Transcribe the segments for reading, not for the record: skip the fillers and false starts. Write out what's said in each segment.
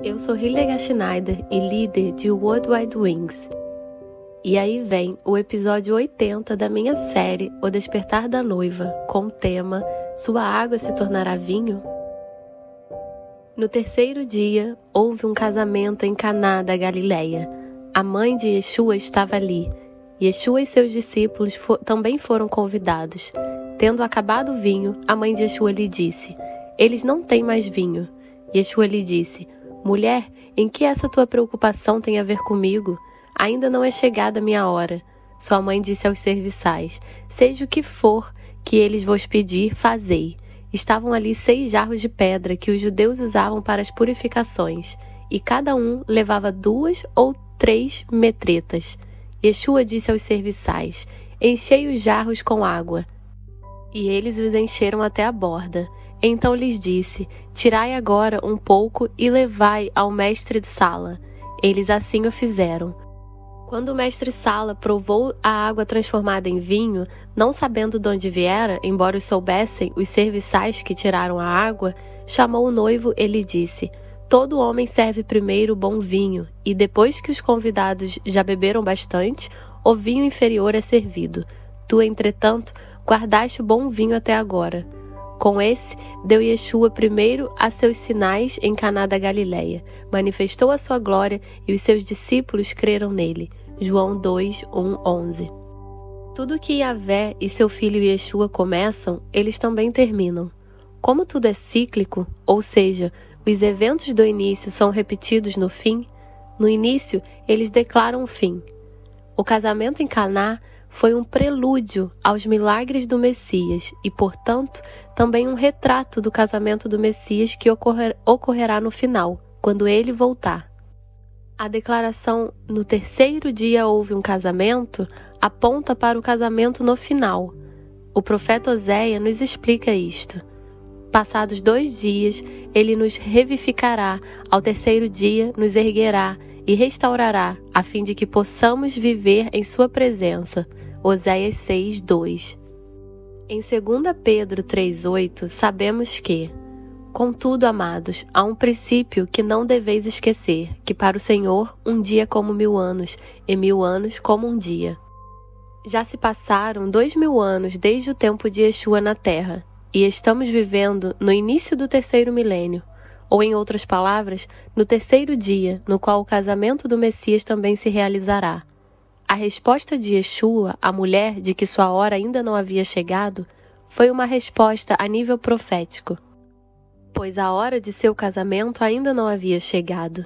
Eu sou Hildegard Schneider e líder de Worldwide Wings. E aí vem o episódio 80 da minha série O Despertar da Noiva, com o tema Sua água se tornará vinho? No terceiro dia, houve um casamento em Caná da Galileia. A mãe de Yeshua estava ali. Yeshua e seus discípulos também foram convidados. Tendo acabado o vinho, a mãe de Yeshua lhe disse: "Eles não têm mais vinho." Yeshua lhe disse: "Mulher, em que essa tua preocupação tem a ver comigo? Ainda não é chegada a minha hora." Sua mãe disse aos serviçais: "Seja o que for que eles vos pedir, fazei." Estavam ali 6 jarros de pedra que os judeus usavam para as purificações, e cada um levava 2 ou 3 metretas. Yeshua disse aos serviçais: "Enchei os jarros com água." E eles os encheram até a borda. Então lhes disse: "Tirai agora um pouco e levai ao mestre de sala." Eles assim o fizeram. Quando o mestre sala provou a água transformada em vinho, não sabendo de onde viera, embora os soubessem os serviçais que tiraram a água, chamou o noivo e lhe disse: "Todo homem serve primeiro o bom vinho, e depois que os convidados já beberam bastante, o vinho inferior é servido. Tu, entretanto, guardaste o bom vinho até agora." Com esse, deu Yeshua primeiro a seus sinais em Caná da Galileia, manifestou a sua glória e os seus discípulos creram nele. João 2, 1, 11. Tudo que Yahvé e seu filho Yeshua começam, eles também terminam. Como tudo é cíclico, ou seja, os eventos do início são repetidos no fim, no início eles declaram o fim. O casamento em Caná foi um prelúdio aos milagres do Messias e, portanto, também um retrato do casamento do Messias que ocorrerá no final, quando ele voltar. A declaração "no terceiro dia houve um casamento" aponta para o casamento no final. O profeta Oséias nos explica isto. Passados 2 dias, ele nos revivificará, ao terceiro dia nos erguerá e restaurará, a fim de que possamos viver em sua presença. Oséias 6, 2. Em 2 Pedro 3,8, sabemos que: "Contudo, amados, há um princípio que não deveis esquecer, que para o Senhor um dia é como 1000 anos, e 1000 anos como um dia." Já se passaram 2000 anos desde o tempo de Yeshua na Terra, e estamos vivendo no início do terceiro milênio, ou em outras palavras, no terceiro dia, no qual o casamento do Messias também se realizará. A resposta de Yeshua à mulher de que sua hora ainda não havia chegado foi uma resposta a nível profético, pois a hora de seu casamento ainda não havia chegado.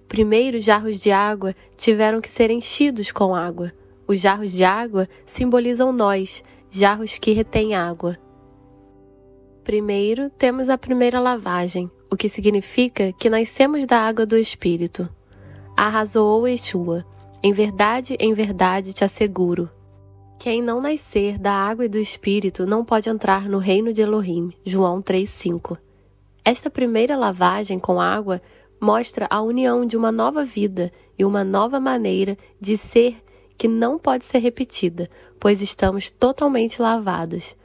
Primeiro, jarros de água tiveram que ser enchidos com água. Os jarros de água simbolizam nós, jarros que retêm água. Primeiro, temos a primeira lavagem, o que significa que nascemos da água do Espírito. Arrazoou Yeshua: em verdade te asseguro. Quem não nascer da água e do Espírito não pode entrar no reino de Elohim. João 3,5. Esta primeira lavagem com água mostra a união de uma nova vida e uma nova maneira de ser que não pode ser repetida, pois estamos totalmente lavados.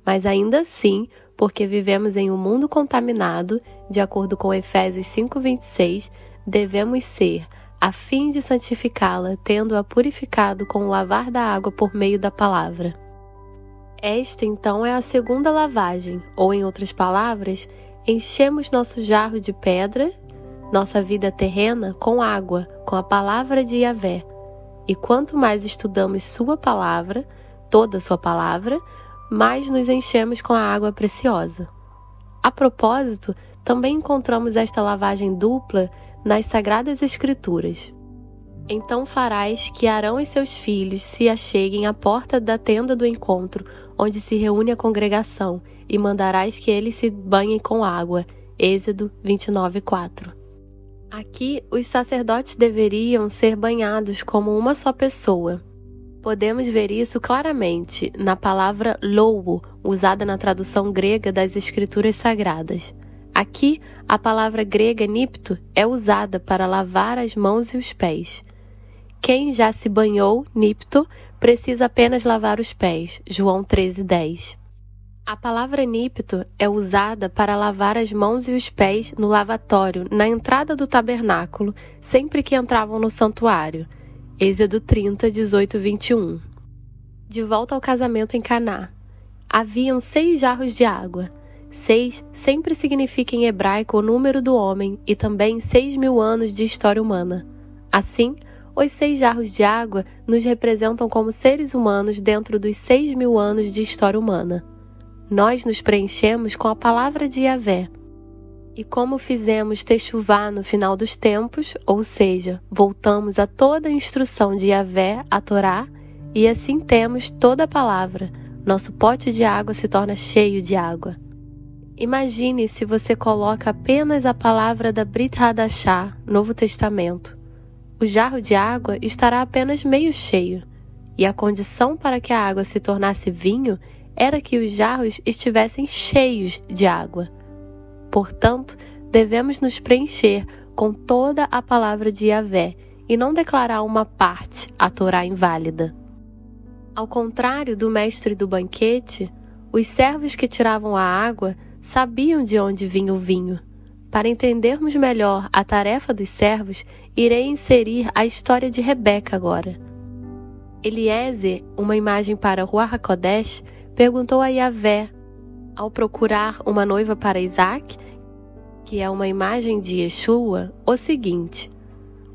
Mas ainda assim, porque vivemos em um mundo contaminado, de acordo com Efésios 5,26, devemos ser, a fim de santificá-la, tendo-a purificado com o lavar da água por meio da palavra. Esta, então, é a segunda lavagem, ou, em outras palavras, enchemos nosso jarro de pedra, nossa vida terrena, com água, com a palavra de Yahvé. E quanto mais estudamos sua palavra, toda sua palavra, mais nos enchemos com a água preciosa. A propósito, também encontramos esta lavagem dupla nas Sagradas Escrituras. Então farás que Arão e seus filhos se acheguem à porta da tenda do encontro, onde se reúne a congregação, e mandarás que eles se banhem com água. Êxodo 29:4. Aqui, os sacerdotes deveriam ser banhados como uma só pessoa. Podemos ver isso claramente na palavra louo, usada na tradução grega das Escrituras Sagradas. Aqui, a palavra grega nipto é usada para lavar as mãos e os pés. Quem já se banhou, nipto, precisa apenas lavar os pés. João 13:10. A palavra nípito é usada para lavar as mãos e os pés no lavatório, na entrada do tabernáculo, sempre que entravam no santuário. Êxodo 30, 18 e 21. De volta ao casamento em Caná. Haviam 6 jarros de água. 6 sempre significa em hebraico o número do homem e também 6.000 anos de história humana. Assim, os 6 jarros de água nos representam como seres humanos dentro dos 6.000 anos de história humana. Nós nos preenchemos com a palavra de Yahvé. E como fizemos techuvá no final dos tempos, ou seja, voltamos a toda a instrução de Yahvé, a Torá, e assim temos toda a palavra, nosso pote de água se torna cheio de água. Imagine se você coloca apenas a palavra da Brit Hadashah, Novo Testamento. O jarro de água estará apenas meio cheio, e a condição para que a água se tornasse vinho era que os jarros estivessem cheios de água. Portanto, devemos nos preencher com toda a palavra de Yahvé e não declarar uma parte, a Torá inválida. Ao contrário do mestre do banquete, os servos que tiravam a água sabiam de onde vinha o vinho. Para entendermos melhor a tarefa dos servos, irei inserir a história de Rebeca agora. Eliezer, uma imagem para Ruach HaKodesh, perguntou a Yahvé, ao procurar uma noiva para Isaac, que é uma imagem de Yeshua, o seguinte: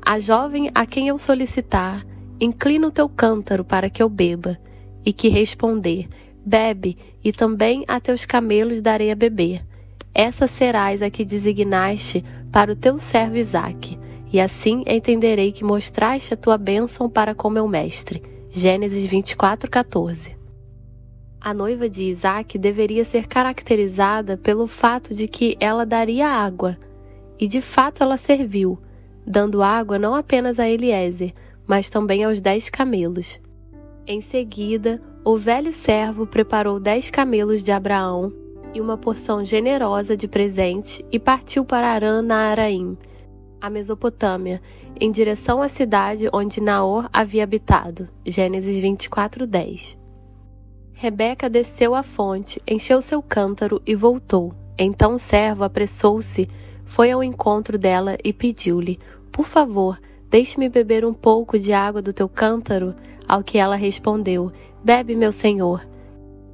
a jovem a quem eu solicitar, inclina o teu cântaro para que eu beba, e que responder, bebe, e também a teus camelos darei a beber. Essa serás a que designaste para o teu servo Isaac, e assim entenderei que mostraste a tua bênção para com meu mestre. Gênesis 24:14. A noiva de Isaac deveria ser caracterizada pelo fato de que ela daria água, e de fato ela serviu, dando água não apenas a Eliezer, mas também aos 10 camelos. Em seguida, o velho servo preparou 10 camelos de Abraão e uma porção generosa de presente e partiu para Arã-Naaraim, a Mesopotâmia, em direção à cidade onde Naor havia habitado. Gênesis 24:10. Rebeca desceu à fonte, encheu seu cântaro e voltou. Então o servo apressou-se, foi ao encontro dela e pediu-lhe: por favor, deixe-me beber um pouco de água do teu cântaro. Ao que ela respondeu: bebe, meu senhor.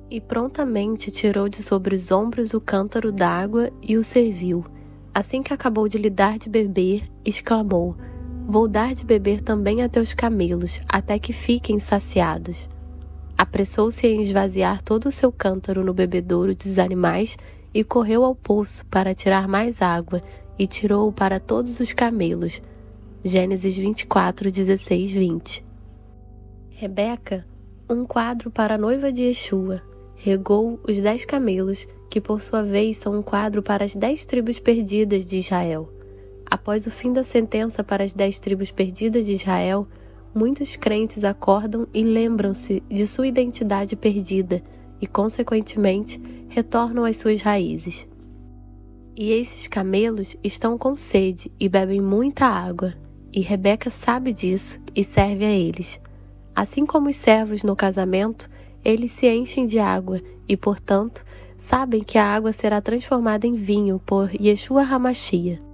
E prontamente tirou de sobre os ombros o cântaro d'água e o serviu. Assim que acabou de lhe dar de beber, exclamou: vou dar de beber também a teus camelos, até que fiquem saciados. Apressou-se em esvaziar todo o seu cântaro no bebedouro dos animais e correu ao poço para tirar mais água, e tirou-o para todos os camelos. Gênesis 24, 16, 20. Rebeca, um quadro para a noiva de Yeshua, regou os 10 camelos, que por sua vez são um quadro para as 10 tribos perdidas de Israel. Após o fim da sentença para as 10 tribos perdidas de Israel, muitos crentes acordam e lembram-se de sua identidade perdida e, consequentemente, retornam às suas raízes. E esses camelos estão com sede e bebem muita água, e Rebeca sabe disso e serve a eles. Assim como os servos no casamento, eles se enchem de água e, portanto, sabem que a água será transformada em vinho por Yeshua HaMashiach.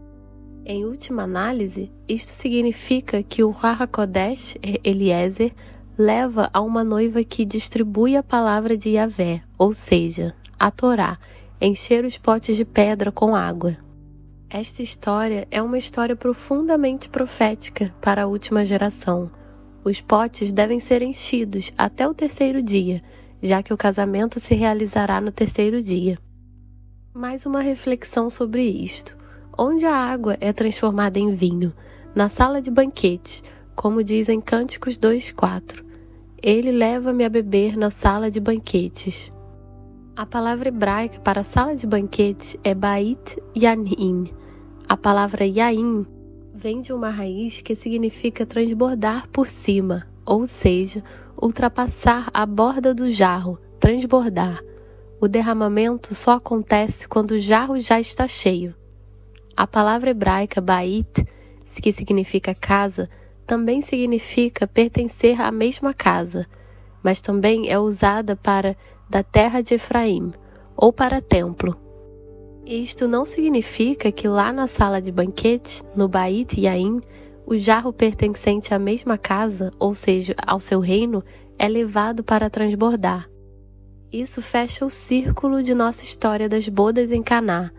Em última análise, isto significa que o Ruach HaKodesh, Eliezer, leva a uma noiva que distribui a palavra de Yahvé, ou seja, a Torá, encher os potes de pedra com água. Esta história é uma história profundamente profética para a última geração. Os potes devem ser enchidos até o 3º dia, já que o casamento se realizará no 3º dia. Mais uma reflexão sobre isto. Onde a água é transformada em vinho? Na sala de banquetes, como diz em Cânticos 2:4. Ele leva-me a beber na sala de banquetes. A palavra hebraica para sala de banquetes é Bait Yain. A palavra Yain vem de uma raiz que significa transbordar por cima, ou seja, ultrapassar a borda do jarro, transbordar. O derramamento só acontece quando o jarro já está cheio. A palavra hebraica Bait, que significa casa, também significa pertencer à mesma casa, mas também é usada para da terra de Efraim, ou para templo. Isto não significa que lá na sala de banquetes, no Beit Yain, o jarro pertencente à mesma casa, ou seja, ao seu reino, é levado para transbordar. Isso fecha o círculo de nossa história das bodas em Caná.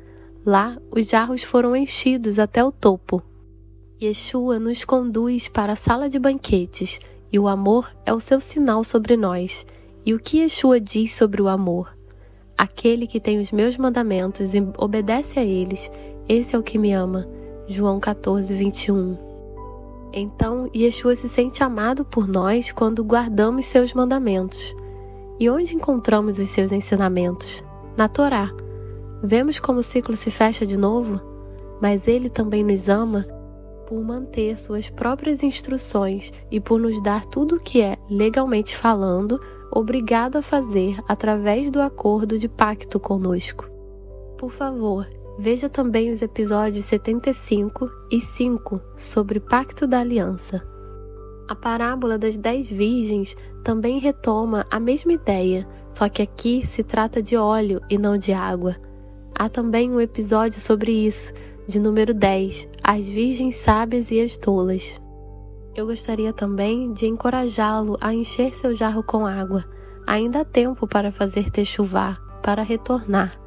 Lá, os jarros foram enchidos até o topo. Yeshua nos conduz para a sala de banquetes, e o amor é o seu sinal sobre nós. E o que Yeshua diz sobre o amor? Aquele que tem os meus mandamentos e obedece a eles, esse é o que me ama. João 14, 21. Então, Yeshua se sente amado por nós quando guardamos seus mandamentos. E onde encontramos os seus ensinamentos? Na Torá. Vemos como o ciclo se fecha de novo? Mas ele também nos ama por manter suas próprias instruções e por nos dar tudo o que é, legalmente falando, obrigado a fazer através do acordo de pacto conosco. Por favor, veja também os episódios 75 e 5 sobre Pacto da Aliança. A parábola das 10 virgens também retoma a mesma ideia, só que aqui se trata de óleo e não de água. Há também um episódio sobre isso, de número 10, as virgens sábias e as tolas. Eu gostaria também de encorajá-lo a encher seu jarro com água. Ainda há tempo para fazer techuvá, para retornar.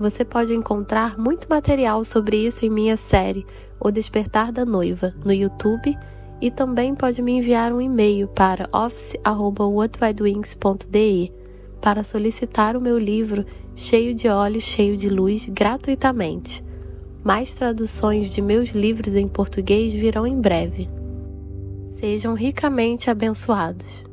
Você pode encontrar muito material sobre isso em minha série, O Despertar da Noiva, no YouTube, e também pode me enviar um e-mail para office@whatwidewings.de para solicitar o meu livro Cheio de Olhos, Cheio de Luz gratuitamente. Mais traduções de meus livros em português virão em breve. Sejam ricamente abençoados.